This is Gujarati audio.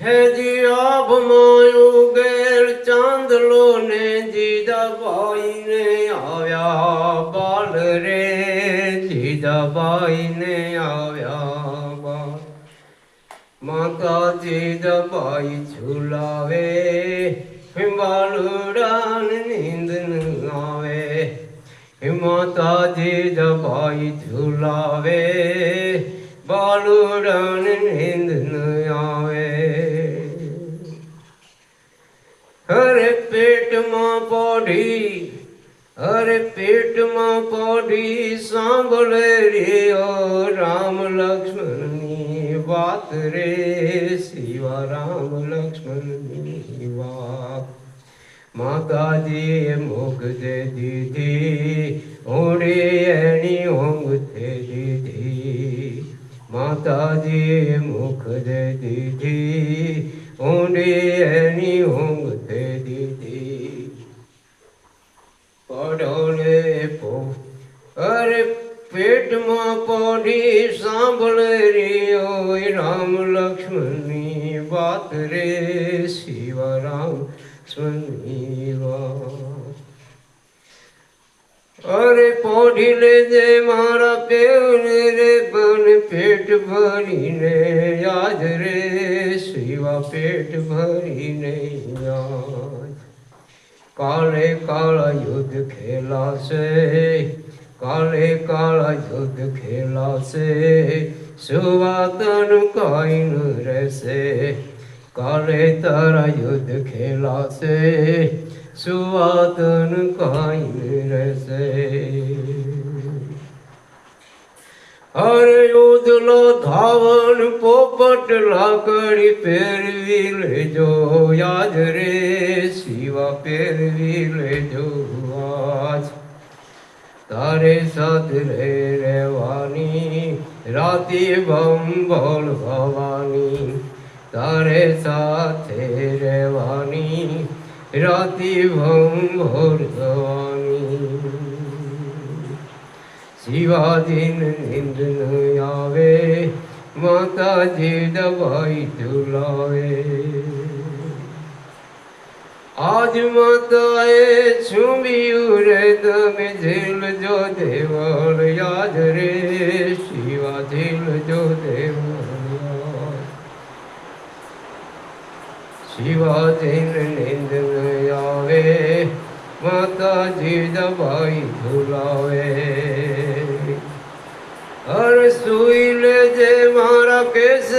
હે જી આભમાં ઉગેલ ચાંદલો ને જીજાબાઈને આવ્યા બાલ રે, જીજાબાઈને આવ્યા બાલ. માતા જીજાબાઈ ઝુલાવે, બાલુડાન નીંદ ન આવે. માતા જીજાબાઈ ઝુલાવે, બાલુડાન નીંદ ન આવે. હરે પેટમાં પોઢી, હરે પેટમાં પોઢી સાંભળે રે રામ લક્ષ્મણની વાત રે, શિવા રામ લક્ષ્મણની વાત. માતાજીએ મુખ દે દીધી, ઊંડી એની ઊંઘ તે દીધી. માતાજીએ મુખ દે દીધી, ઊંડી એની ઊંઘ તે દીધી. પડોલે પો અરે પેટમાં પોઢી સાંભળે રે રામ લક્ષ્મણની વાત રે, શિવા રામ લક્ષ્મણની વાત. અરે પોઢી લેજે મારા પેવને રે, પણ પેટ ભરીને યાદ રે, શિવા પેટ ભરીને યાદ. કાલે કાળા યુદ્ધ ખેલાશે, કાલે કાળા યુદ્ધ ખેલાશે, સુવાતન કાંઈ ન રહેશે. કાલે તારા યુદ્ધ ખેલાશે, સુવાતન કાંઈ ન રહેશે. અરે ઉદલો ધાવન પોપટ લાકડી પહેરવી લેજો યાદ રે, શિવા પહેરવી લેજો આજ. તારે સાથે રહેવાની રાતે બમ બોલ ભવાની, તારે સાથે રહેવાની રાતે બમ બોલ ભવાની. શિવાજીને નીંદ ન આવે, માતાજી દબાઈ ઝુલાવે. આજ માતાએ છુંબિયું રે, તમે ઝીલજો દેવળ યાદ રે, શિવા ઝીલજો દેવળ યાદ. શિવાજીને નીંદ ન આવે, માતાજી દબાઈ ઝુલાવે. અરે સુઈ લેજે મારા કેસ